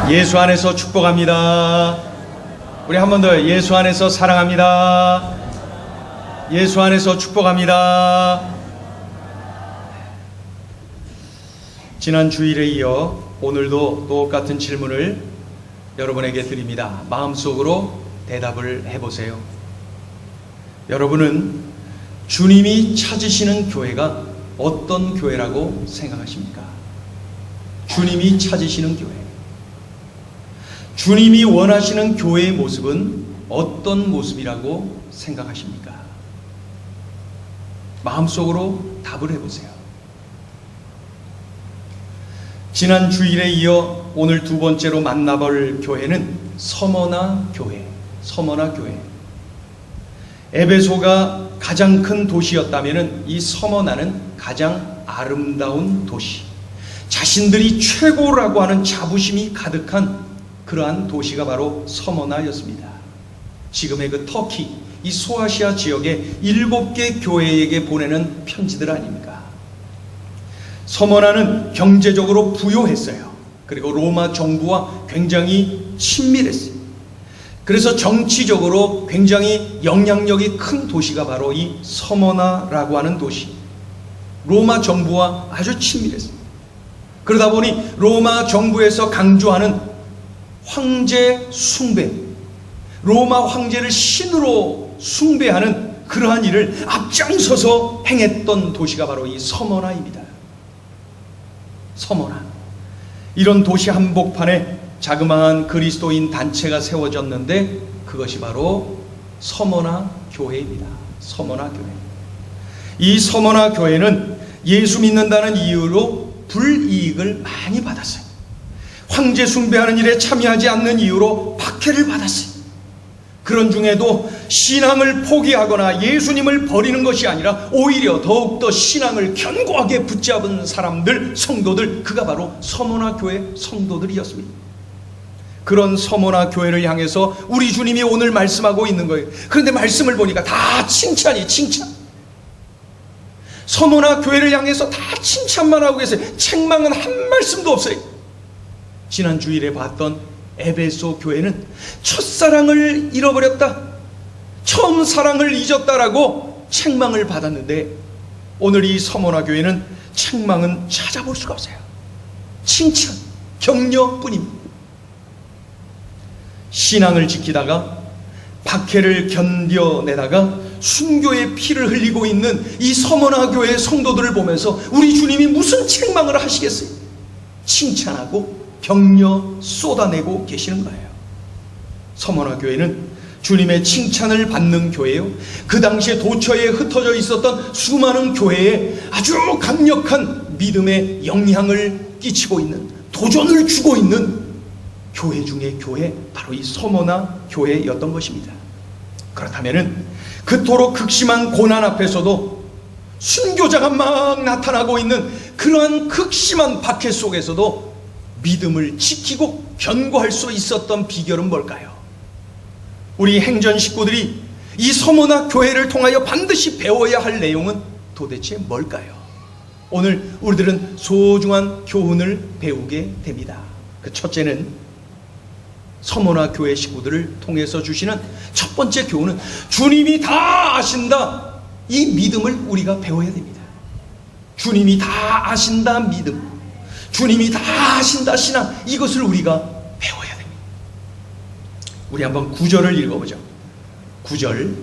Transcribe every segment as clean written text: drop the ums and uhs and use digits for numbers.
예수 안에서 축복합니다. 우리 한 번 더 예수 안에서 사랑합니다. 예수 안에서 축복합니다. 지난 주일에 이어 오늘도 똑같은 질문을 여러분에게 드립니다. 마음속으로 대답을 해보세요. 여러분은 주님이 찾으시는 교회가 어떤 교회라고 생각하십니까? 주님이 찾으시는 교회, 주님이 원하시는 교회의 모습은 어떤 모습이라고 생각하십니까? 마음속으로 답을 해보세요. 지난 주일에 이어 오늘 두 번째로 만나볼 교회는 서머나 교회. 서머나 교회. 에베소가 가장 큰 도시였다면 이 서머나는 가장 아름다운 도시, 자신들이 최고라고 하는 자부심이 가득한 그러한 도시가 바로 서머나였습니다. 지금의 그 터키, 이 소아시아 지역의 7개 교회에게 보내는 편지들 아닙니까? 서머나는 경제적으로 부유했어요. 그리고 로마 정부와 굉장히 친밀했어요. 그래서 정치적으로 굉장히 영향력이 큰 도시가 바로 이 서머나라고 하는 도시. 로마 정부와 아주 친밀했어요. 그러다 보니 로마 정부에서 강조하는 황제 숭배, 로마 황제를 신으로 숭배하는 그러한 일을 앞장서서 행했던 도시가 바로 이 서머나입니다. 서머나. 이런 도시 한복판에 자그마한 그리스도인 단체가 세워졌는데 그것이 바로 서머나 교회입니다. 서머나 교회. 이 서머나 교회는 예수 믿는다는 이유로 불이익을 많이 받았어요. 황제 숭배하는 일에 참여하지 않는 이유로 박해를 받았어요. 그런 중에도 신앙을 포기하거나 예수님을 버리는 것이 아니라 오히려 더욱더 신앙을 견고하게 붙잡은 사람들, 성도들, 그가 바로 서머나 교회 성도들이었습니다. 그런 서머나 교회를 향해서 우리 주님이 오늘 말씀하고 있는 거예요. 그런데 말씀을 보니까 다 칭찬이에요. 칭찬. 서머나 교회를 향해서 다 칭찬만 하고 계세요. 책망은 한 말씀도 없어요. 지난 주일에 봤던 에베소 교회는 첫사랑을 잃어버렸다, 처음 사랑을 잊었다라고 책망을 받았는데 오늘 이 서머나 교회는 책망은 찾아볼 수가 없어요. 칭찬, 격려뿐입니다. 신앙을 지키다가 박해를 견뎌내다가 순교의 피를 흘리고 있는 이 서머나 교회의 성도들을 보면서 우리 주님이 무슨 책망을 하시겠어요? 칭찬하고 격려 쏟아내고 계시는 거예요. 서머나 교회는 주님의 칭찬을 받는 교회예요. 그 당시에 도처에 흩어져 있었던 수많은 교회에 아주 강력한 믿음의 영향을 끼치고 있는, 도전을 주고 있는 교회 중의 교회, 바로 이 서머나 교회였던 것입니다. 그렇다면 그토록 극심한 고난 앞에서도 순교자가 막 나타나고 있는 그러한 극심한 박해 속에서도 믿음을 지키고 견고할 수 있었던 비결은 뭘까요? 우리 행전 식구들이 이 서머나 교회를 통하여 반드시 배워야 할 내용은 도대체 뭘까요? 오늘 우리들은 소중한 교훈을 배우게 됩니다. 그 첫째는 서머나 교회 식구들을 통해서 주시는 첫 번째 교훈은 주님이 다 아신다, 이 믿음을 우리가 배워야 됩니다. 주님이 다 아신다 믿음, 주님이 다 아신다 신앙, 이것을 우리가 배워야 됩니다. 우리 한번 9절을 읽어보죠. 9절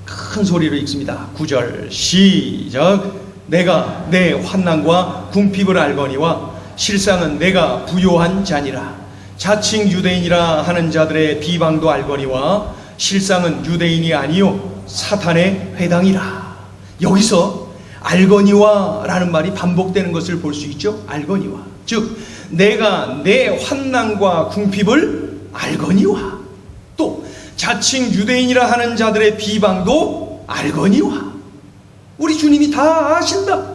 큰 소리로 읽습니다. 9절 시작. 내가 내 환난과 궁핍을 알거니와 실상은 내가 부요한 자니라. 자칭 유대인이라 하는 자들의 비방도 알거니와 실상은 유대인이 아니요 사탄의 회당이라. 여기서 알거니와 라는 말이 반복되는 것을 볼 수 있죠. 알거니와, 즉 내가 내 환난과 궁핍을 알거니와, 또 자칭 유대인이라 하는 자들의 비방도 알거니와. 우리 주님이 다 아신다.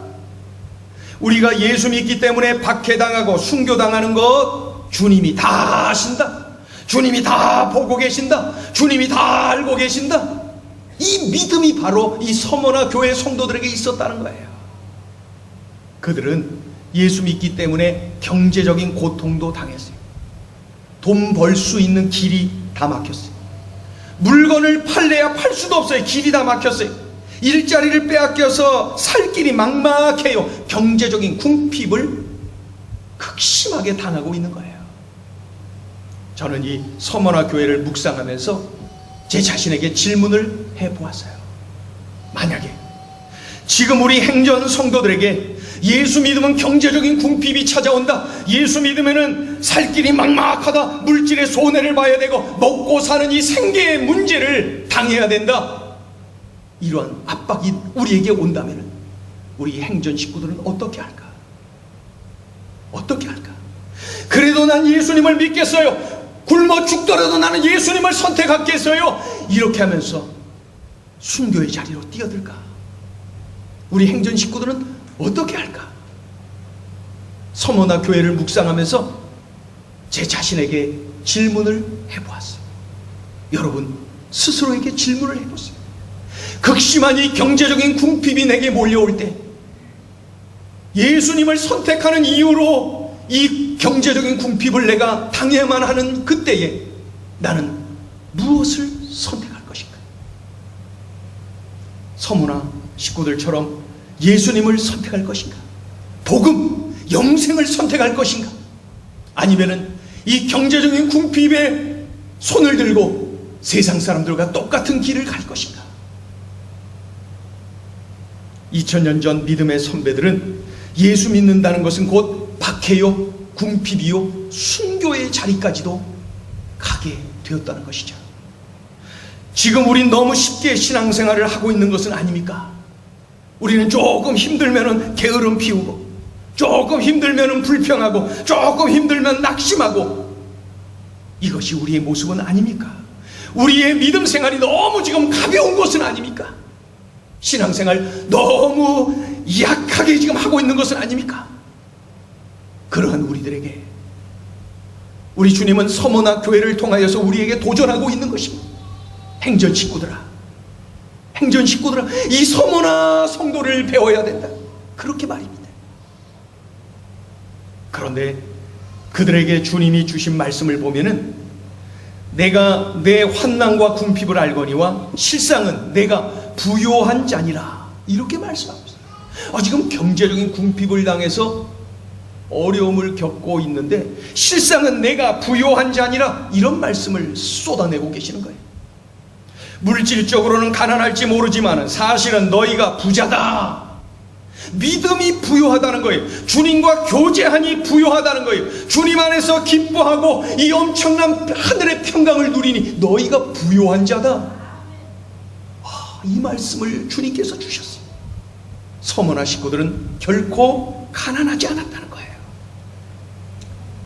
우리가 예수 믿기 때문에 박해당하고 순교당하는 것 주님이 다 아신다. 주님이 다 보고 계신다. 주님이 다 알고 계신다. 이 믿음이 바로 이 서머나 교회 성도들에게 있었다는 거예요. 그들은 예수 믿기 때문에 경제적인 고통도 당했어요. 돈 벌 수 있는 길이 다 막혔어요. 물건을 팔래야 팔 수도 없어요. 길이 다 막혔어요. 일자리를 빼앗겨서 살 길이 막막해요. 경제적인 궁핍을 극심하게 당하고 있는 거예요. 저는 이 서머나 교회를 묵상하면서 제 자신에게 질문을 해보았어요. 만약에 지금 우리 행전 성도들에게 예수 믿으면 경제적인 궁핍이 찾아온다, 예수 믿으면은 살 길이 막막하다, 물질의 손해를 봐야 되고 먹고 사는 이 생계의 문제를 당해야 된다, 이러한 압박이 우리에게 온다면은 우리 행전 식구들은 어떻게 할까? 어떻게 할까? 그래도 난 예수님을 믿겠어요. 굶어 죽더라도 나는 예수님을 선택하겠어요. 이렇게 하면서 순교의 자리로 뛰어들까? 우리 행전 식구들은 어떻게 할까? 서머나 교회를 묵상하면서 제 자신에게 질문을 해보았어요. 여러분 스스로에게 질문을 해보세요. 극심한 이 경제적인 궁핍이 내게 몰려올 때, 예수님을 선택하는 이유로 이 경제적인 궁핍을 내가 당해야만 하는 그때에 나는 무엇을 선택할 것인가? 서머나 식구들처럼 예수님을 선택할 것인가? 복음, 영생을 선택할 것인가? 아니면은 이 경제적인 궁핍에 손을 들고 세상 사람들과 똑같은 길을 갈 것인가? 2000년 전 믿음의 선배들은 예수 믿는다는 것은 곧 박해요, 궁핍이요, 순교의 자리까지도 가게 되었다는 것이죠. 지금 우린 너무 쉽게 신앙생활을 하고 있는 것은 아닙니까? 우리는 조금 힘들면은 게으름 피우고, 조금 힘들면은 불평하고, 조금 힘들면 낙심하고, 이것이 우리의 모습은 아닙니까? 우리의 믿음 생활이 너무 지금 가벼운 것은 아닙니까? 신앙생활 너무 약하게 지금 하고 있는 것은 아닙니까? 그러한 우리들에게 우리 주님은 서머나 교회를 통하여서 우리에게 도전하고 있는 것입니다. 행전 식구들아, 행전 식구들아, 이 서머나 성도를 배워야 된다, 그렇게 말입니다. 그런데 그들에게 주님이 주신 말씀을 보면은 내가 내 환난과 궁핍을 알거니와 실상은 내가 부요한 자니라, 이렇게 말씀하고 있어요. 지금 경제적인 궁핍을 당해서 어려움을 겪고 있는데 실상은 내가 부요한 자니라, 이런 말씀을 쏟아내고 계시는 거예요. 물질적으로는 가난할지 모르지만 사실은 너희가 부자다. 믿음이 부요하다는 거예요. 주님과 교제하니 부요하다는 거예요. 주님 안에서 기뻐하고 이 엄청난 하늘의 평강을 누리니 너희가 부요한 자다. 이 말씀을 주님께서 주셨어요. 서머나 식구들은 결코 가난하지 않았다는 거예요.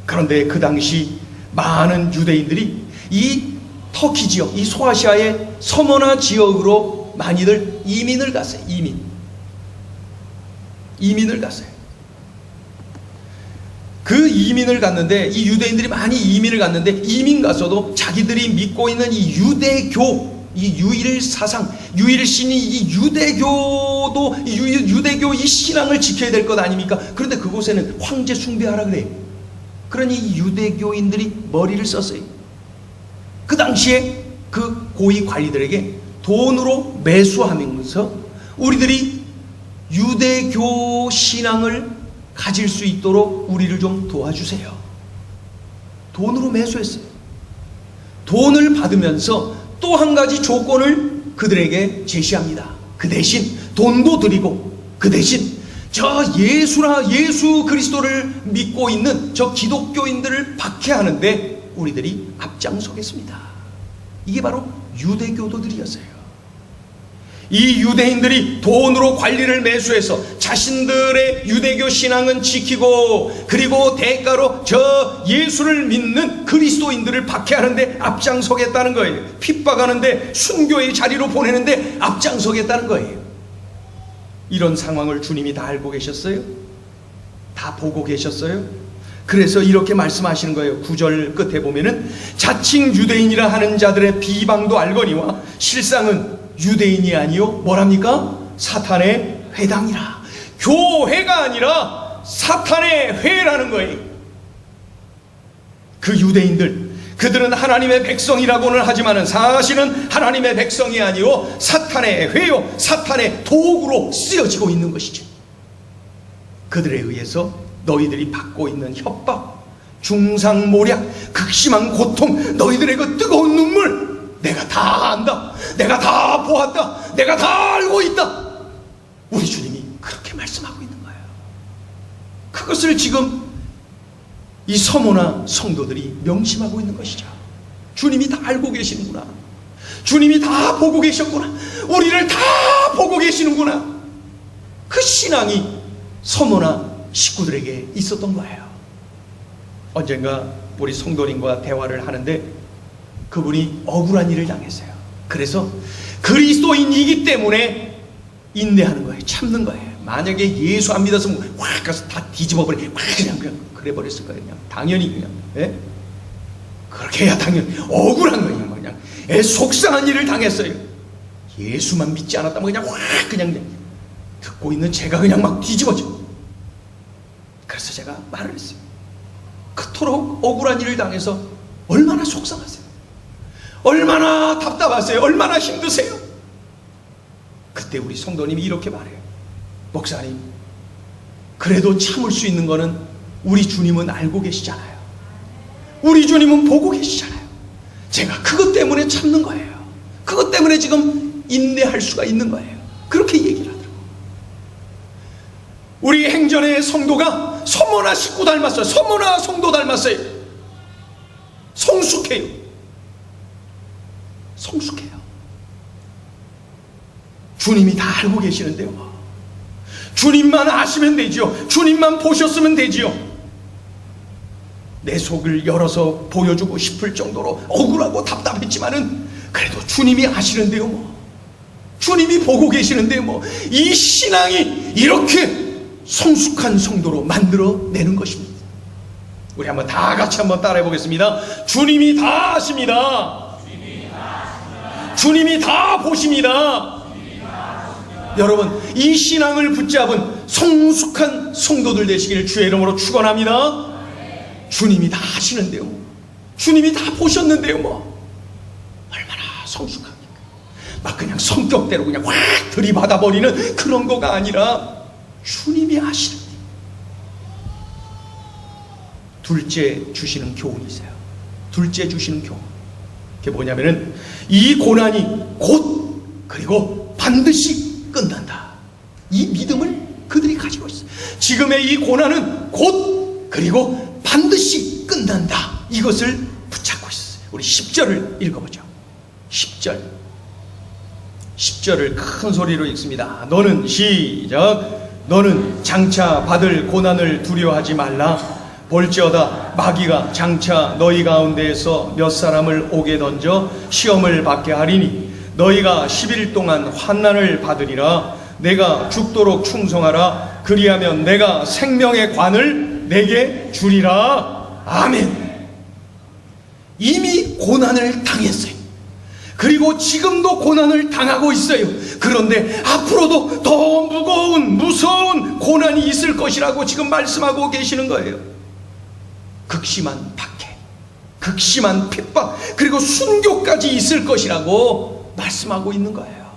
그런데 그 당시 많은 유대인들이 이 터키 지역, 이 소아시아의 서머나 지역으로 많이들 이민을 갔어요. 이민을 갔어요. 그 이민을 갔는데, 이 유대인들이 많이 이민을 갔는데, 이민 가서도 자기들이 믿고 있는 이 유대교, 이 유일 사상, 유일신이 이 유대교도, 유대교 이 신앙을 지켜야 될 것 아닙니까? 그런데 그곳에는 황제 숭배하라 그래요. 그러니 유대교인들이 머리를 썼어요. 그 당시에 그 고위 관리들에게 돈으로 매수하면서 우리들이 유대교 신앙을 가질 수 있도록 우리를 좀 도와주세요. 돈으로 매수했어요. 돈을 받으면서 또 한 가지 조건을 그들에게 제시합니다. 그 대신 돈도 드리고, 그 대신 저 예수 그리스도를 믿고 있는 저 기독교인들을 박해하는데 우리들이 앞장서겠습니다. 이게 바로 유대교도들이었어요. 이 유대인들이 돈으로 관리를 매수해서 자신들의 유대교 신앙은 지키고, 그리고 대가로 저 예수를 믿는 그리스도인들을 박해하는데 앞장서겠다는 거예요. 핍박하는데, 순교의 자리로 보내는데 앞장서겠다는 거예요. 이런 상황을 주님이 다 알고 계셨어요? 다 보고 계셨어요? 그래서 이렇게 말씀하시는 거예요. 9절 끝에 보면은 자칭 유대인이라 하는 자들의 비방도 알거니와 실상은 유대인이 아니요 뭐랍니까? 사탄의 회당이라. 교회가 아니라 사탄의 회라는 거예요. 그 유대인들, 그들은 하나님의 백성이라고는 하지만 사실은 하나님의 백성이 아니요 사탄의 회요, 사탄의 도구로 쓰여지고 있는 것이죠. 그들에 의해서 너희들이 받고 있는 협박, 중상모략, 극심한 고통, 너희들의 그 뜨거운 눈물, 내가 다 안다, 내가 다 보았다, 내가 다 알고 있다. 우리 주님이 그렇게 말씀하고 있는 거예요. 그것을 지금 이 서모나 성도들이 명심하고 있는 것이죠. 주님이 다 알고 계시는구나, 주님이 다 보고 계셨구나, 우리를 다 보고 계시는구나. 그 신앙이 서모나 식구들에게 있었던 거예요. 언젠가 우리 성도님과 대화를 하는데 그분이 억울한 일을 당했어요. 그래서 그리스도인이기 때문에 인내하는 거예요. 참는 거예요. 만약에 예수 안 믿었으면 확 가서 다 뒤집어버려, 확 그냥 그래 버렸을 거예요. 그냥 당연히 그냥, 예? 그렇게 해야 당연히 억울한 거예요. 그냥 속상한 일을 당했어요. 예수만 믿지 않았다면 그냥 확 그냥 듣고 있는 제가 그냥 막 뒤집어져. 그래서 제가 말을 했어요. 그토록 억울한 일을 당해서 얼마나 속상하세요? 얼마나 답답하세요? 얼마나 힘드세요? 그때 우리 성도님이 이렇게 말해요. 목사님, 그래도 참을 수 있는 거는 우리 주님은 알고 계시잖아요. 우리 주님은 보고 계시잖아요. 제가 그것 때문에 참는 거예요. 그것 때문에 지금 인내할 수가 있는 거예요. 그렇게 얘기를 하더라고요. 우리 행전의 성도가 서모나 식구 닮았어요. 서모나 성도 닮았어요. 성숙해요. 성숙해요. 주님이 다 알고 계시는데요. 주님만 아시면 되지요. 주님만 보셨으면 되지요. 내 속을 열어서 보여주고 싶을 정도로 억울하고 답답했지만은 그래도 주님이 아시는데요. 뭐 주님이 보고 계시는데요. 뭐 이 신앙이 이렇게 성숙한 성도로 만들어내는 것입니다. 우리 한번 다 같이 한번 따라해 보겠습니다. 주님이 다 아십니다. 주님이 다 보십니다. 여러분, 이 신앙을 붙잡은 성숙한 성도들 되시기를 주의 이름으로 축원합니다. 주님이 다 아시는데요. 주님이 다 보셨는데요. 뭐 얼마나 성숙합니까? 막 그냥 성격대로 그냥 확 들이받아버리는 그런 거가 아니라 주님이 아시는데. 둘째 주시는 교훈이 있어요. 둘째 주시는 교훈. 그게 뭐냐면은 이 고난이 곧 그리고 반드시 끝난다. 이 믿음을 그들이 가지고 있어요. 지금의 이 고난은 곧 그리고 반드시 끝난다. 이것을 붙잡고 있어요. 우리 10절을 읽어보죠. 10절을 큰 소리로 읽습니다. 너는 시작. 너는 장차 받을 고난을 두려워하지 말라. 볼지어다 마귀가 장차 너희 가운데에서 몇 사람을 옥에 던져 시험을 받게 하리니 너희가 10일 동안 환난을 받으리라. 내가 죽도록 충성하라. 그리하면 내가 생명의 관을 내게 주리라. 아멘. 이미 고난을 당했어요. 그리고 지금도 고난을 당하고 있어요. 그런데 앞으로도 더 무서운 고난이 있을 것이라고 지금 말씀하고 계시는 거예요. 극심한 박해, 극심한 핍박, 그리고 순교까지 있을 것이라고 말씀하고 있는 거예요.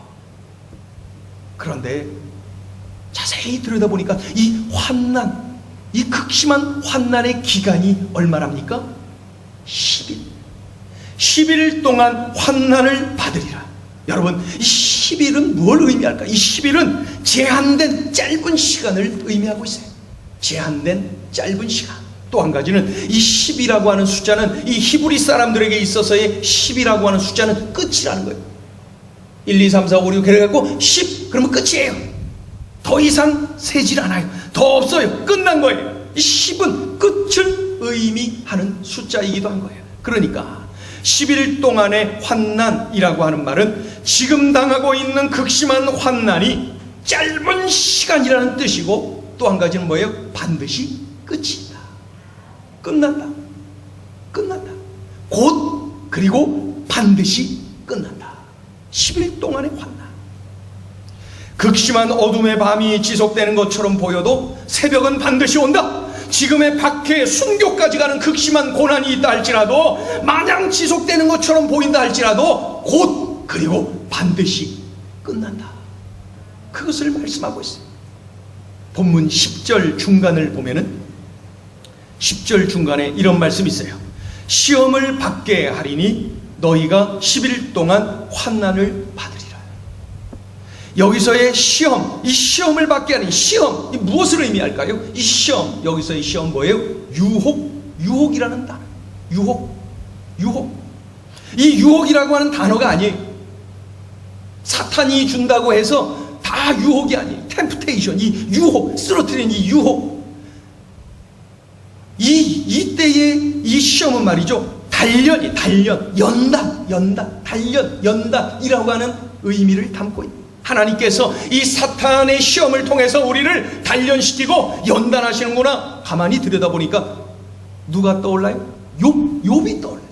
그런데 자세히 들여다보니까 이 환난, 이 극심한 환난의 기간이 얼마랍니까? 10일 동안 환난을 받으리라. 여러분, 이 10일은 뭘 의미할까? 이 10일은 제한된 짧은 시간을 의미하고 있어요. 제한된 짧은 시간. 또 한 가지는 이 10이라고 하는 숫자는 이 히브리 사람들에게 있어서의 10이라고 하는 숫자는 끝이라는 거예요. 1, 2, 3, 4, 5, 6 해갖고 10 그러면 끝이에요. 더 이상 세질 않아요. 더 없어요. 끝난 거예요. 이 10은 끝을 의미하는 숫자이기도 한 거예요. 그러니까 10일 동안의 환난이라고 하는 말은 지금 당하고 있는 극심한 환난이 짧은 시간이라는 뜻이고, 또 한 가지는 뭐예요? 반드시 끝이다. 끝난다. 끝난다. 곧 그리고 반드시 끝난다. 10일 동안의 환난. 극심한 어둠의 밤이 지속되는 것처럼 보여도 새벽은 반드시 온다. 지금의 박해, 순교까지 가는 극심한 고난이 있다 할지라도, 마냥 지속되는 것처럼 보인다 할지라도 곧, 그리고 반드시 끝난다. 그것을 말씀하고 있어요. 본문 10절 중간을 보면은 10절 중간에 이런 말씀이 있어요. 시험을 받게 하리니 너희가 10일 동안 환난을 받으리라. 여기서의 시험, 이 시험을 받게 하는 시험, 이 무엇을 의미할까요? 이 시험, 여기서의 시험 뭐예요? 유혹이라는 단어. 유혹. 이 유혹이라고 하는 단어가 아니에요. 사탄이 준다고 해서 다 유혹이 아니에요. 템프테이션, 이 유혹, 쓰러뜨리는 이 유혹. 이때의 이 시험은 말이죠, 단련, 연단이라고 하는 의미를 담고 있는, 하나님께서 이 사탄의 시험을 통해서 우리를 단련시키고 연단하시는구나. 가만히 들여다보니까 누가 떠올라요? 욥이 떠올라요.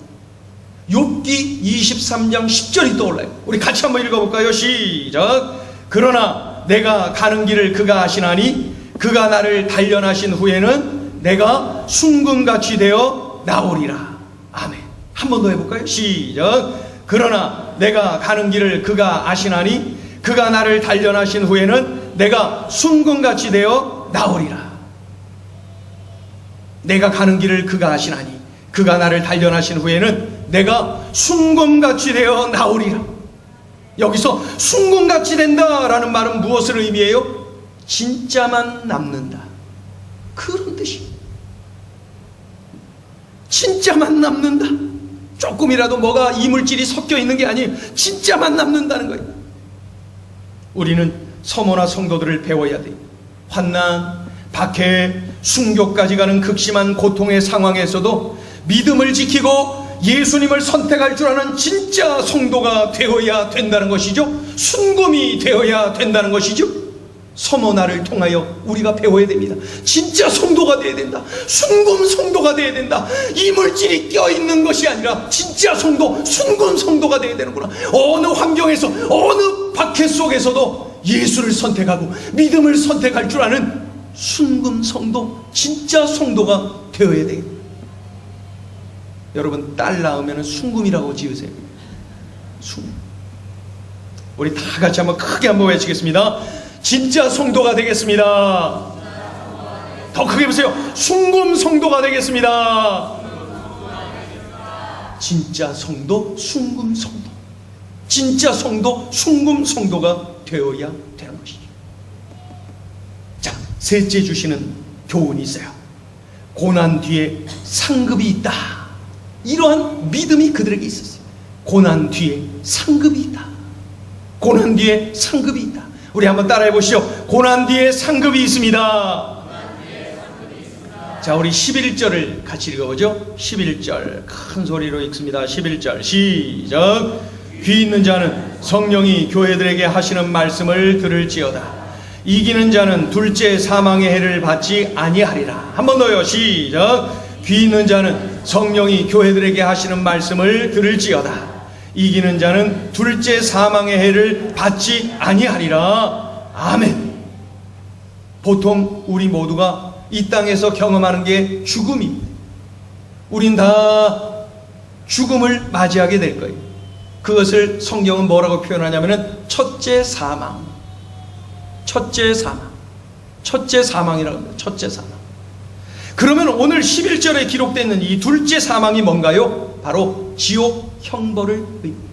욥기 23장 10절이 떠올라요. 우리 같이 한번 읽어볼까요? 시작. 그러나 내가 가는 길을 그가 아시나니 그가 나를 단련하신 후에는 내가 순금같이 되어 나오리라. 아멘. 한 번 더 해볼까요? 시작. 그러나 내가 가는 길을 그가 아시나니 그가 나를 단련하신 후에는 내가 순금같이 되어 나오리라. 내가 가는 길을 그가 아시나니 그가 나를 단련하신 후에는 내가 순금같이 되어 나오리라. 여기서 순금같이 된다라는 말은 무엇을 의미해요? 진짜만 남는다, 그런 뜻이에요. 진짜만 남는다. 조금이라도 뭐가 이물질이 섞여 있는 게 아니에요. 진짜만 남는다는 거예요. 우리는 서머나 성도들을 배워야 돼요. 환난, 박해, 순교까지 가는 극심한 고통의 상황에서도 믿음을 지키고 예수님을 선택할 줄 아는 진짜 성도가 되어야 된다는 것이죠. 순금이 되어야 된다는 것이죠. 서머나를 통하여 우리가 배워야 됩니다. 진짜 성도가 되어야 된다. 순금 성도가 되어야 된다. 이물질이 껴있는 것이 아니라 진짜 성도, 순금 성도가 되어야 되는구나. 어느 환경에서, 어느 박해 속에서도 예수를 선택하고 믿음을 선택할 줄 아는 순금 성도, 진짜 성도가 되어야 돼요. 여러분, 딸 낳으면 순금이라고 지으세요. 순금. 우리 다 같이 한번 크게 한번 외치겠습니다. 진짜 성도가 되겠습니다. 더 크게 보세요. 순금 성도가 되겠습니다. 진짜 성도, 순금 성도. 진짜 성도, 순금 성도가 되어야 되는 것이죠. 자, 셋째 주시는 교훈이 있어요. 고난 뒤에 상급이 있다. 이러한 믿음이 그들에게 있었어요. 고난 뒤에 상급이 있다. 고난 뒤에 상급이 있다. 우리 한번 따라해 보시죠. 고난 뒤에 상급이 있습니다. 자, 우리 11절을 같이 읽어보죠. 11절 큰 소리로 읽습니다. 11절 시작. 귀 있는 자는 성령이 교회들에게 하시는 말씀을 들을지어다. 이기는 자는 둘째 사망의 해를 받지 아니하리라. 한 번 더요. 시작. 귀 있는 자는 성령이 교회들에게 하시는 말씀을 들을지어다. 이기는 자는 둘째 사망의 해를 받지 아니하리라. 아멘. 보통 우리 모두가 이 땅에서 경험하는 게 죽음입니다. 우린 다 죽음을 맞이하게 될 거예요. 그것을 성경은 뭐라고 표현하냐면은 첫째 사망. 첫째 사망. 첫째 사망이라고 합니다. 첫째 사망. 그러면 오늘 11절에 기록되어 있는 이 둘째 사망이 뭔가요? 바로 지옥 형벌을 의미합니다.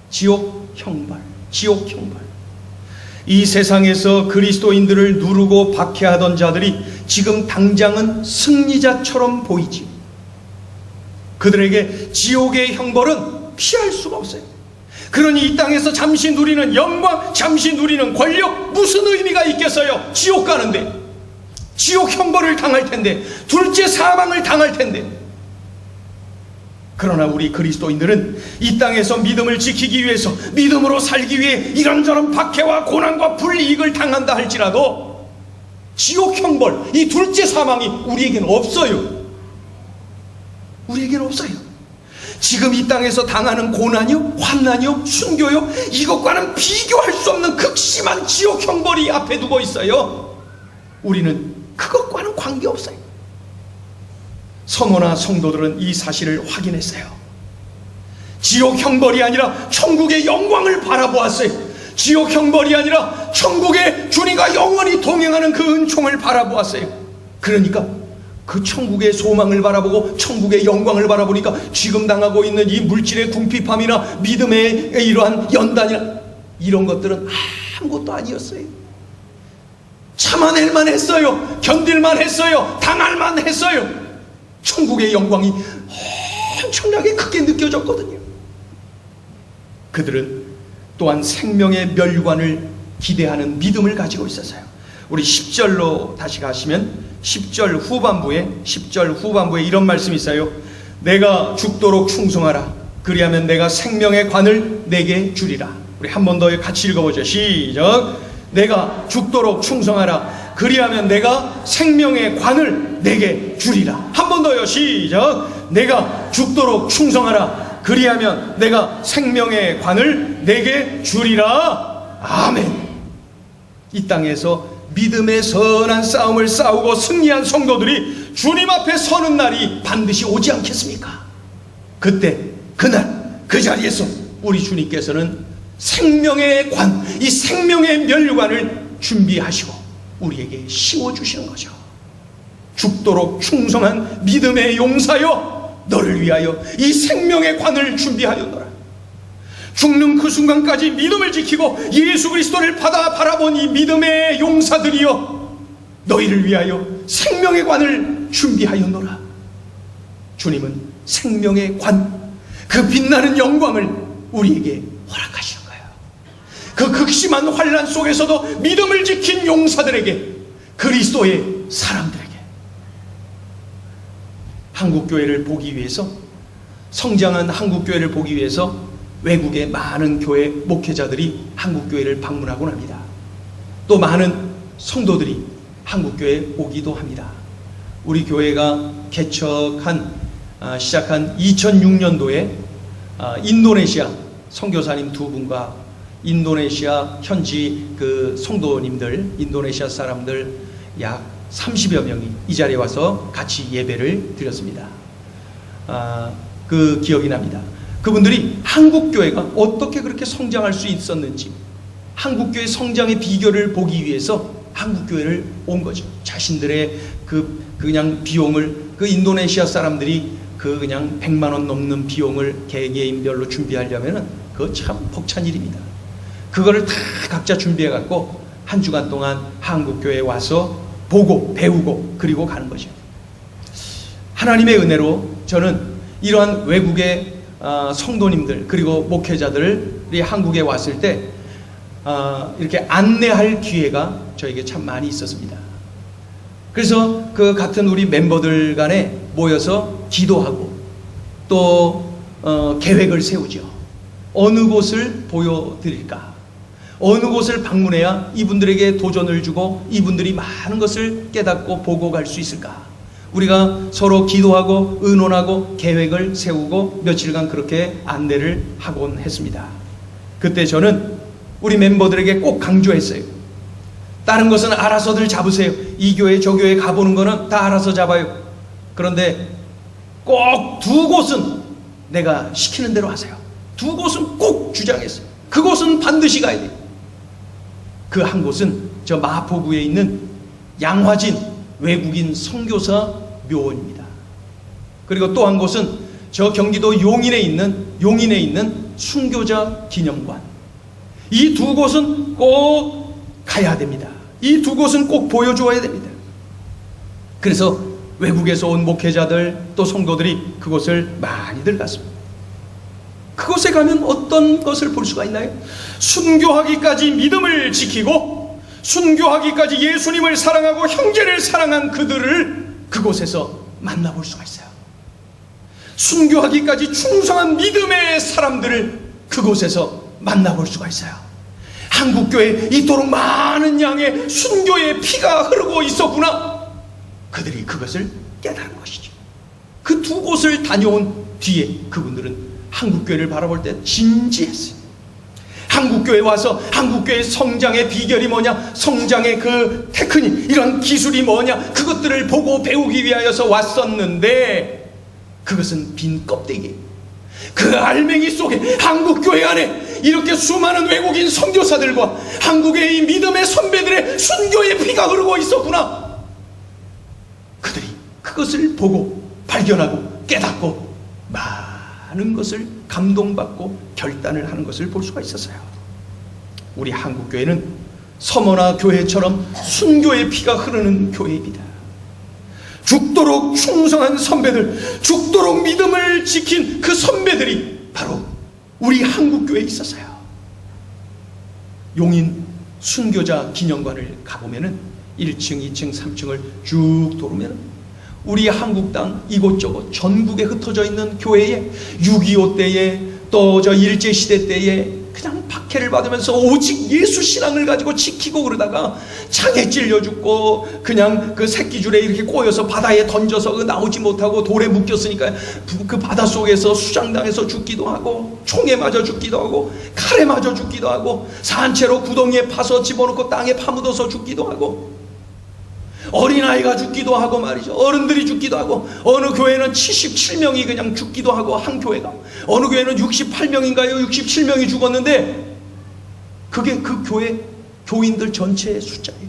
지옥 형벌. 지옥 형벌. 이 세상에서 그리스도인들을 누르고 박해하던 자들이 지금 당장은 승리자처럼 보이지. 그들에게 지옥의 형벌은 피할 수가 없어요. 그러니 이 땅에서 잠시 누리는 영광, 잠시 누리는 권력, 무슨 의미가 있겠어요? 지옥 가는데, 지옥 형벌을 당할 텐데, 둘째 사망을 당할 텐데. 그러나 우리 그리스도인들은 이 땅에서 믿음을 지키기 위해서, 믿음으로 살기 위해 이런저런 박해와 고난과 불이익을 당한다 할지라도 지옥 형벌, 이 둘째 사망이 우리에게는 없어요. 우리에게는 없어요. 지금 이 땅에서 당하는 고난이요, 환난이요, 순교요, 이것과는 비교할 수 없는 극심한 지옥 형벌이 앞에 두고 있어요. 우리는 그것과는 관계없어요. 서머나 성도들은 이 사실을 확인했어요. 지옥 형벌이 아니라 천국의 영광을 바라보았어요. 지옥 형벌이 아니라 천국의 주님과 영원히 동행하는 그 은총을 바라보았어요. 그러니까 그 천국의 소망을 바라보고 천국의 영광을 바라보니까 지금 당하고 있는 이 물질의 궁핍함이나 믿음의 이러한 연단이나 이런 것들은 아무것도 아니었어요. 참아낼만 했어요. 견딜만 했어요. 당할만 했어요. 천국의 영광이 엄청나게 크게 느껴졌거든요. 그들은 또한 생명의 멸관을 기대하는 믿음을 가지고 있었어요. 우리 10절로 다시 가시면 10절 후반부에 이런 말씀이 있어요. 내가 죽도록 충성하라. 그리하면 내가 생명의 관을 내게 주리라. 우리 한 번 더 같이 읽어보죠. 시작. 내가 죽도록 충성하라. 그리하면 내가 생명의 관을 내게 주리라. 한 번 더요. 시작. 내가 죽도록 충성하라. 그리하면 내가 생명의 관을 내게 주리라. 아멘. 이 땅에서 믿음의 선한 싸움을 싸우고 승리한 성도들이 주님 앞에 서는 날이 반드시 오지 않겠습니까? 그때 그날 그 자리에서 우리 주님께서는 생명의 관, 이 생명의 멸관을 준비하시고 우리에게 씌워주시는 거죠. 죽도록 충성한 믿음의 용사여, 너를 위하여 이 생명의 관을 준비하였노라. 죽는 그 순간까지 믿음을 지키고 예수 그리스도를 바라본 이 믿음의 용사들이여, 너희를 위하여 생명의 관을 준비하였노라. 주님은 생명의 관, 그 빛나는 영광을 우리에게 허락하시는 거예요. 그 극심한 환난 속에서도 믿음을 지킨 용사들에게, 그리스도의 사람들에게, 한국교회를 보기 위해서, 성장한 한국교회를 보기 위해서 외국의 많은 교회 목회자들이 한국교회를 방문하곤 합니다. 또 많은 성도들이 한국교회에 오기도 합니다. 우리 교회가 시작한 2006년도에 인도네시아 선교사님 두 분과 인도네시아 현지 그 성도님들, 인도네시아 사람들 약 30여 명이 이 자리에 와서 같이 예배를 드렸습니다. 그 기억이 납니다. 그분들이 한국교회가 어떻게 그렇게 성장할 수 있었는지, 한국교회 성장의 비결을 보기 위해서 한국교회를 온 거죠. 자신들의 그냥 비용을, 그 인도네시아 사람들이 그냥 100만 원 넘는 비용을 개개인별로 준비하려면은 그거 참 벅찬 일입니다. 그거를 다 각자 준비해 갖고 한 주간 동안 한국교회에 와서 보고 배우고 그리고 가는 거죠. 하나님의 은혜로 저는 이러한 외국의 성도님들 그리고 목회자들이 한국에 왔을 때 이렇게 안내할 기회가 저에게 참 많이 있었습니다. 그래서 그 같은 우리 멤버들 간에 모여서 기도하고 또 계획을 세우죠. 어느 곳을 보여드릴까? 어느 곳을 방문해야 이분들에게 도전을 주고 이분들이 많은 것을 깨닫고 보고 갈 수 있을까? 우리가 서로 기도하고 의논하고 계획을 세우고 며칠간 그렇게 안내를 하곤 했습니다. 그때 저는 우리 멤버들에게 꼭 강조했어요. 다른 것은 알아서들 잡으세요. 이 교회 저 교회 가보는 거는 다 알아서 잡아요. 그런데 꼭 두 곳은 내가 시키는 대로 하세요. 두 곳은 꼭 주장했어요. 그곳은 반드시 가야 돼요. 그 한 곳은 저 마포구에 있는 양화진 외국인 선교사 묘원입니다. 그리고 또 한 곳은 저 경기도 용인에 있는 순교자 기념관. 이 두 곳은 꼭 가야 됩니다. 이 두 곳은 꼭 보여줘야 됩니다. 그래서 외국에서 온 목회자들 또 성도들이 그곳을 많이들 갔습니다. 그곳에 가면 어떤 것을 볼 수가 있나요? 순교하기까지 믿음을 지키고 순교하기까지 예수님을 사랑하고 형제를 사랑한 그들을 그곳에서 만나볼 수가 있어요. 순교하기까지 충성한 믿음의 사람들을 그곳에서 만나볼 수가 있어요. 한국교회에 이토록 많은 양의 순교의 피가 흐르고 있었구나. 그들이 그것을 깨달은 것이죠. 그 두 곳을 다녀온 뒤에 그분들은 한국교회를 바라볼 때 진지했어요. 한국교회 와서 한국교회 성장의 비결이 뭐냐, 성장의 그 테크닉, 이런 기술이 뭐냐, 그것들을 보고 배우기 위하여서 왔었는데 그것은 빈 껍데기. 그 알맹이 속에 한국교회 안에 이렇게 수많은 외국인 선교사들과 한국의 이 믿음의 선배들의 순교의 피가 흐르고 있었구나. 그들이 그것을 보고 발견하고 깨닫고 많은 것을 감동받고 결단을 하는 것을 볼 수가 있었어요. 우리 한국교회는 서머나 교회처럼 순교의 피가 흐르는 교회입니다. 죽도록 충성한 선배들, 죽도록 믿음을 지킨 그 선배들이 바로 우리 한국교회에 있었어요. 용인 순교자 기념관을 가보면은 1층, 2층, 3층을 쭉 돌으면 우리 한국 땅 이곳저곳 전국에 흩어져 있는 교회에 6.25 때에 또 저 일제시대 때에 그냥 박해를 받으면서 오직 예수 신앙을 가지고 지키고 그러다가 창에 찔려 죽고 그냥 그 새끼줄에 이렇게 꼬여서 바다에 던져서 그 나오지 못하고 돌에 묶였으니까 그 바다 속에서 수장당해서 죽기도 하고 총에 맞아 죽기도 하고 칼에 맞아 죽기도 하고 산채로 구덩이에 파서 집어넣고 땅에 파묻어서 죽기도 하고 어린아이가 죽기도 하고 말이죠. 어른들이 죽기도 하고 어느 교회는 77명이 그냥 죽기도 하고 한 교회가 어느 교회는 68명인가요? 67명이 죽었는데 그게 그 교회 교인들 전체의 숫자예요.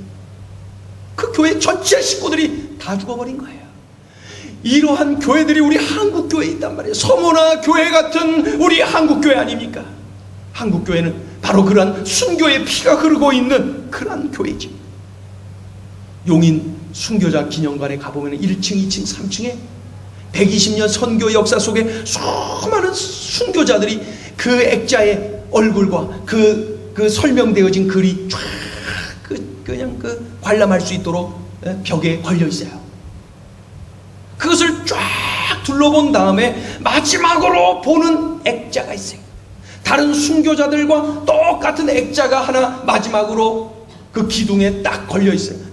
그 교회 전체 식구들이 다 죽어버린 거예요. 이러한 교회들이 우리 한국교회에 있단 말이에요. 서머나 교회 같은 우리 한국교회 아닙니까? 한국교회는 바로 그러한 순교의 피가 흐르고 있는 그러한 교회지. 용인 순교자 기념관에 가보면 1층, 2층, 3층에 120년 선교 역사 속에 수많은 순교자들이 그 액자의 얼굴과 그 설명되어진 글이 쫙 그냥 관람할 수 있도록 벽에 걸려 있어요. 그것을 쫙 둘러본 다음에 마지막으로 보는 액자가 있어요. 다른 순교자들과 똑같은 액자가 하나 마지막으로 그 기둥에 딱 걸려 있어요.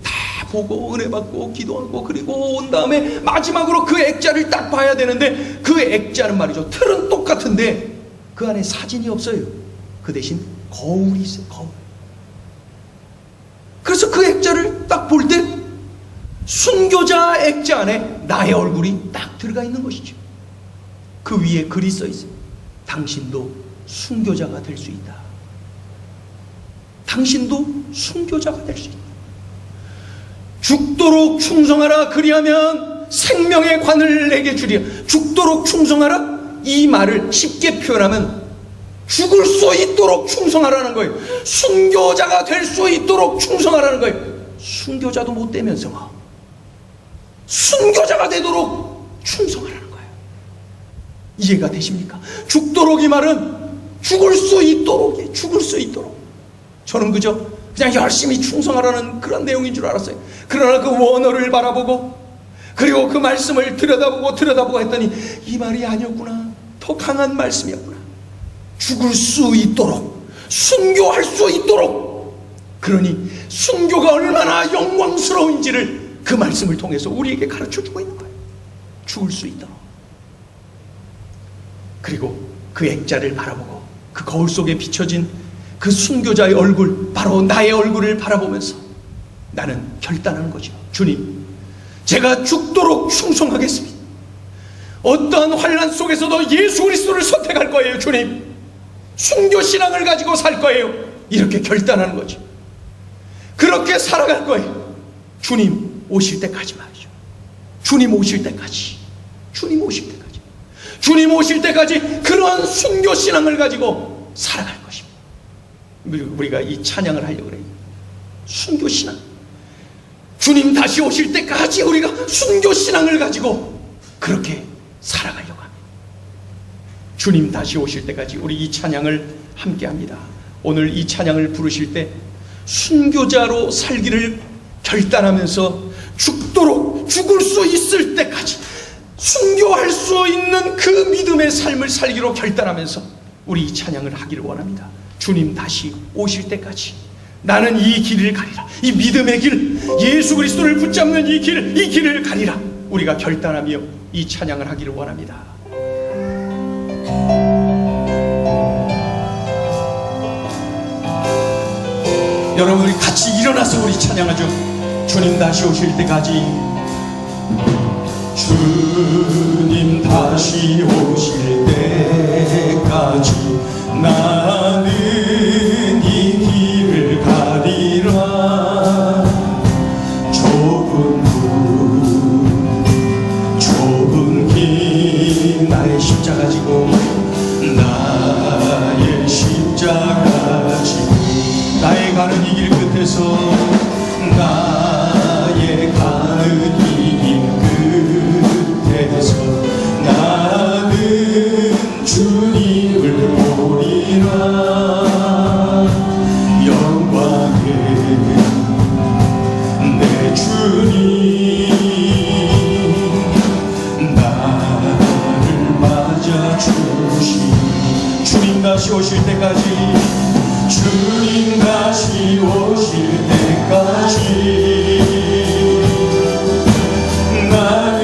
보고 은혜 받고 기도하고 그리고 온 다음에 마지막으로 그 액자를 딱 봐야 되는데 그 액자는 말이죠, 틀은 똑같은데 그 안에 사진이 없어요. 그 대신 거울이 있어요. 거울. 그래서 그 액자를 딱 볼 때 순교자 액자 안에 나의 얼굴이 딱 들어가 있는 것이죠. 그 위에 글이 써 있어요. 당신도 순교자가 될 수 있다. 당신도 순교자가 될 수 있다. 죽도록 충성하라. 그리하면 생명의 관을 내게 주리라. 죽도록 충성하라. 이 말을 쉽게 표현하면 죽을 수 있도록 충성하라는 거예요. 순교자가 될 수 있도록 충성하라는 거예요. 순교자도 못 되면서 순교자가 되도록 충성하라는 거예요. 이해가 되십니까? 죽도록 이 말은 죽을 수 있도록, 죽을 수 있도록. 저는 그냥 열심히 충성하라는 그런 내용인 줄 알았어요. 그러나 그 원어를 바라보고 그리고 그 말씀을 들여다보고 했더니 이 말이 아니었구나. 더 강한 말씀이었구나. 죽을 수 있도록, 순교할 수 있도록. 그러니 순교가 얼마나 영광스러운지를 그 말씀을 통해서 우리에게 가르쳐주고 있는 거예요. 죽을 수 있도록. 그리고 그 액자를 바라보고 그 거울 속에 비춰진 그 순교자의 얼굴, 바로 나의 얼굴을 바라보면서 나는 결단하는 거죠. 주님, 제가 죽도록 충성하겠습니다. 어떠한 환난 속에서도 예수 그리스도를 선택할 거예요. 주님, 순교신앙을 가지고 살 거예요. 이렇게 결단하는 거죠. 그렇게 살아갈 거예요. 주님 오실 때까지 말이죠. 주님 오실 때까지, 주님 오실 때까지, 주님 오실 때까지 그러한 순교신앙을 가지고 살아갈 것입니다. 우리가 이 찬양을 하려고 그래요. 순교신앙. 주님 다시 오실 때까지 우리가 순교신앙을 가지고 그렇게 살아가려고 합니다. 주님 다시 오실 때까지 우리 이 찬양을 함께 합니다. 오늘 이 찬양을 부르실 때 순교자로 살기를 결단하면서 죽도록 죽을 수 있을 때까지 순교할 수 있는 그 믿음의 삶을 살기로 결단하면서 우리 이 찬양을 하기를 원합니다. 주님 다시 오실 때까지 나는 이 길을 가리라. 이 믿음의 길, 예수 그리스도를 붙잡는 이 길을 가리라. 우리가 결단하며 이 찬양을 하기를 원합니다. 여러분 우리 같이 일어나서 우리 찬양하죠. 주님 다시 오실 때까지, 주님 다시 오실 때까지 나는 이 길을 가리라. 좁은 길 나의 십자가 지고, 나의 십자가 지고, 나의 가는 이 길 끝에서, 나의 가는 이 길 끝에서 나는 주님을 보리라. 영광의 내 주님, 나를 맞아주시. 주님 다시 오실 때까지, 주님 다시 오실 때까지 나는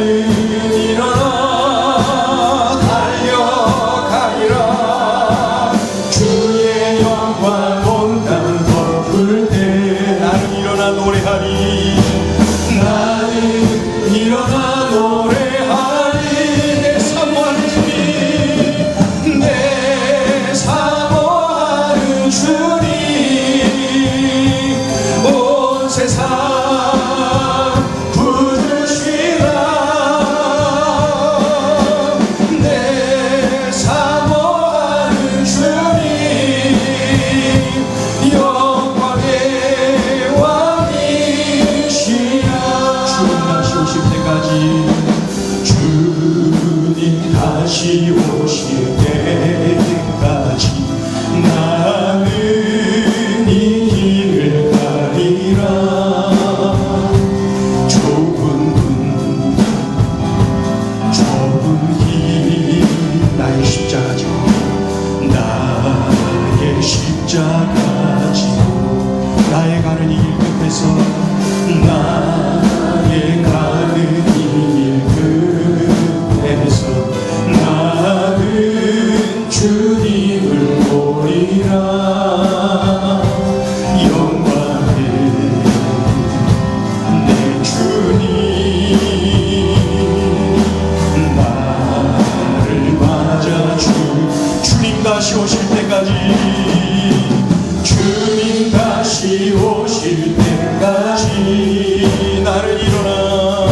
일어나 달려가리라. 주의 영광 온 땅 덮을 때 나는 일어나 노래하리. 나는 일어나 노래하리. 내 사모하는 주님, 내 사모하는 주님, 온 세상 부르시라. 내 사모하는 주님, 영광의 왕이시라. 주님 다시 오실 때까지, 주님 다시 오실 때까지 나는 이 길을 가리라. 좁은 길 나의 십자가 지고, 나의 십자가 지고, 나의 가는 이 길 끝에서, 나의 가는 이 길 끝에서 나는 주님을 보리라. 영광의 내 주님, 나를 맞아주. 주님 다시 오실 때까지, 주님 다시 오실 때까지 나는 일어나,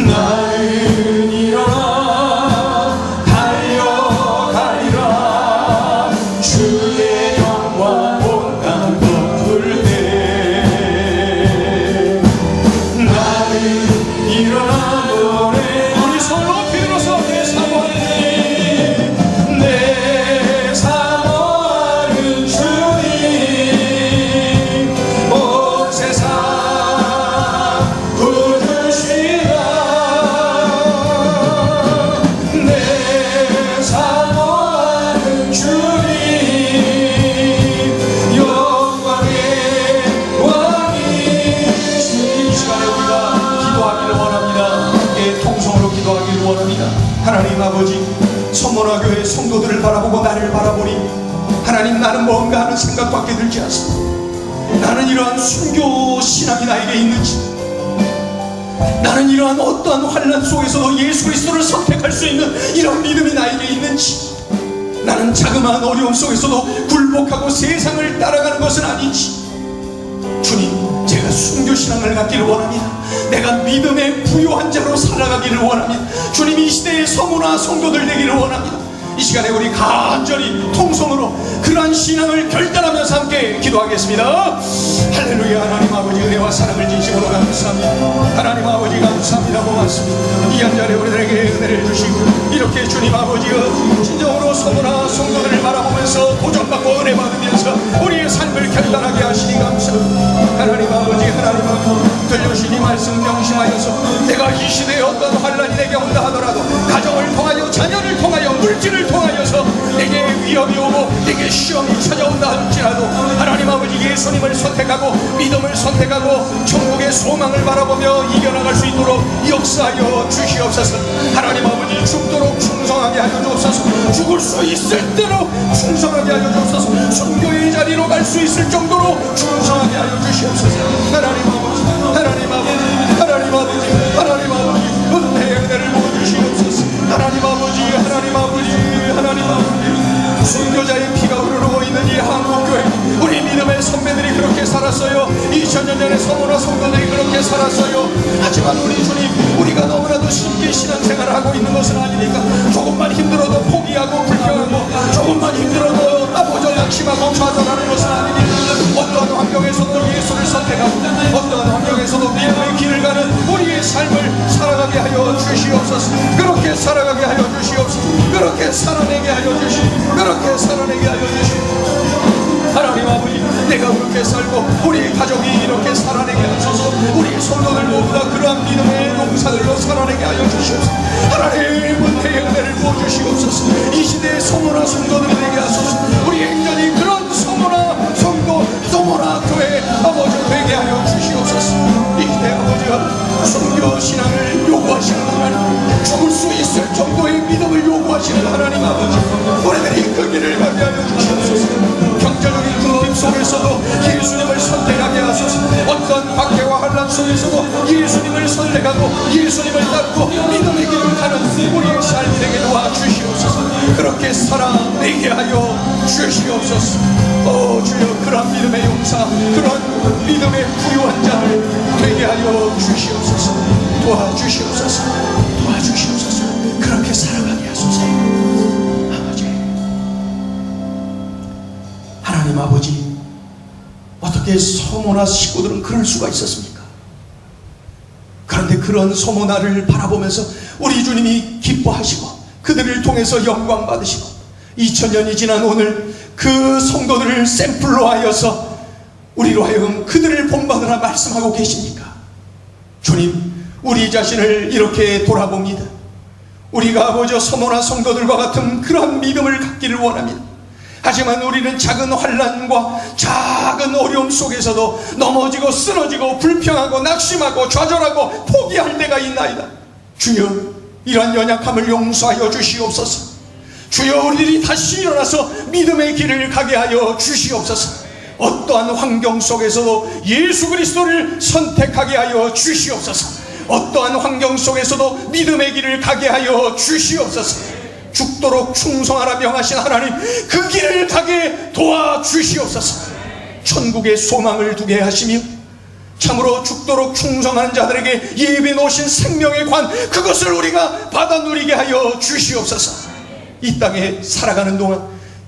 나는 일어나 달려가리라. 주의 영광 온 땅 덮을 때 나는 일어나 노래. 우리 손 높이 들어서 내 사모하는 주님, 내 사모하는 주님, 온 세상 부르시라. 내 사모하는 주님, 영광의 왕이시. 이 시간에 우리가 기도하기를 원합니다. 함께 통성으로 기도하기를 원합니다. 하나님 아버지, 선문화교회 성도들을 바라보고 나를 바라보니, 하나님, 나는 뭔가 하는 생각밖에 들지 않습니다. 나는 이러한 순교 신앙이 나에게 있는지, 나는 이러한 어떠한 환난 속에서도 예수 그리스도를 선택할 수 있는 이런 믿음이 나에게 있는지, 나는 자그마한 어려움 속에서도 굴복하고 세상을 따라가는 것은 아닌지, 주님, 제가 순교신앙을 갖기를 원합니다. 내가 믿음의 부요한 자로 살아가기를 원합니다. 주님, 이 시대의 성우나 성도들 되기를 원합니다. 이 시간에 우리 간절히 통성으로 그러한 신앙을 결단하면서 함께 기도하겠습니다. 할렐루야. 하나님 아버지, 은혜와 사랑을 진심으로 감사합니다. 하나님 아버지, 감사합니다. 고맙습니다. 이 한 자리 우리들에게 은혜를 주시고, 이렇게 주님 아버지여 진정으로 성도나 성도들을 바라보면서 도전받고 은혜 받으면서 우리의 삶을 결단하게 하시니 감사합니다. 하나님 아버지, 하나님 아버지, 들려주신 이 말씀 명심하여서 내가 이 시대에 어떤 환란이 내게 온다 하더라도 가정을 통하여, 자녀를 통하여, 물질을 통하여서 내게 위협이 오고 내게 시험이 찾아온다 할지라도 하나님 아버지 예수님을 선택하고 믿음을 선택하고 천국의 소망을 바라보며 이겨나갈 수 있도록 역사하여 주시옵소서. 하나님 아버지 죽도록 충성하게 하여 주옵소서. 죽을 수 있을 대로 충성하게 하여 주옵소서. 순교의 자리로 갈 수 있을 정도로 충성하게 하여 주시옵소서. 하나님 아버지, 하나님 아버지, 하나님 아버지, 하나님 아버지, 은혜의 은혜를 부어주시옵소서. 하나님 아버지, 하나님 아버지, 하나님 아버지, 순교자의 피가 흐르고 있는 이 한국교회, 우리 믿음의 선배들이 그렇게 살았어요. 2000년 전에 서머나 성도들이 그렇게 살았어요. 하지만 우리 주님, 우리가 너무나도 쉽게 신앙생활을 하고 있는 것은 아니니까 조금만 힘들어도 포기하고 불평하고 조금만 힘들어도 나보자 낙심하고 좌절하는 것은 아니니까 어떠한 환경에서도 예수를 선택하고 어떠한 환경에서도 믿음의 길을 가는 우리의 삶을 살아가게 하여 주시옵소서. 그렇게 살아가게 하여 주시옵소서. 그렇게 살아내게 하여 주시옵소서. 그렇게 살아내게 하여 주시옵소서. 하나님 아버지, 내가 그렇게 살고 우리 가족이 이렇게 살아내게 하소서. 우리 성도들 모두 다 그러한 믿음의 용사들로 살아내게 하여 주시옵소서. 하나님 은혜의 은혜를 부어주시옵소서. 이 시대의 성도나 성도들이 되게 하소서. 우리 행전이 그런 성도나 성도, 성도나 교회 아버지 되게 하여 주시옵소서. 이 시대 아버지가 순교 신앙을 요구하시는 하나님, 죽을 수 있을 정도의 믿음을 요구하시는 하나님 아버지, 우리들이 그 길을 가게 하여 주시옵소서. 경제적인 궁핍 속에서도 예수님을 선택하게 하소서. 어떤 박해와 환난 속에서도 예수님을 선택하고 예수님을 따르고 믿음의 길을 가는 우리의 삶이 되게 도와주시옵소서. 그렇게 살아내게 하여 주시옵소서. 주여, 그런 믿음의 용사, 그런 믿음의 부유한 자를 되게 하여 주시옵소서. 도와주시옵소서. 도와주시옵소서. 그렇게 살아가게 하소서. 하나님 아버지, 어떻게 서모나 식구들은 그럴 수가 있었습니까? 그런데 그런 서모나를 바라보면서 우리 주님이 기뻐하시고 그들을 통해서 영광 받으시고 2000년이 지난 오늘 그 성도들을 샘플로 하여서 우리로 하여금 그들을 본받으라 말씀하고 계십니까? 주님, 우리 자신을 이렇게 돌아봅니다. 우리가 아버지 서모나 성도들과 같은 그런 믿음을 갖기를 원합니다. 하지만 우리는 작은 환난과 작은 어려움 속에서도 넘어지고 쓰러지고 불평하고 낙심하고 좌절하고 포기할 때가 있나이다. 주여, 이러한 연약함을 용서하여 주시옵소서. 주여, 우리들이 다시 일어나서 믿음의 길을 가게 하여 주시옵소서. 어떠한 환경 속에서도 예수 그리스도를 선택하게 하여 주시옵소서. 어떠한 환경 속에서도 믿음의 길을 가게 하여 주시옵소서. 죽도록 충성하라 명하신 하나님, 그 길을 가게 도와주시옵소서. 천국의 소망을 두게 하시며 참으로 죽도록 충성하는 자들에게 예배 놓으신 생명의 관, 그것을 우리가 받아 누리게 하여 주시옵소서. 이 땅에 살아가는 동안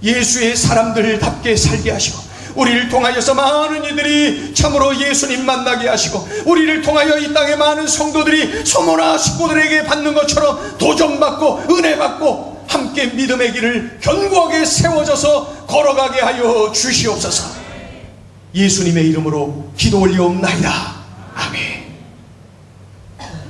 예수의 사람들답게 살게 하시고 우리를 통하여서 많은 이들이 참으로 예수님 만나게 하시고 우리를 통하여 이 땅의 많은 성도들이 서모나 식구들에게 받는 것처럼 도전받고 은혜받고 함께 믿음의 길을 견고하게 세워져서 걸어가게 하여 주시옵소서. 예수님의 이름으로 기도 올리옵나이다.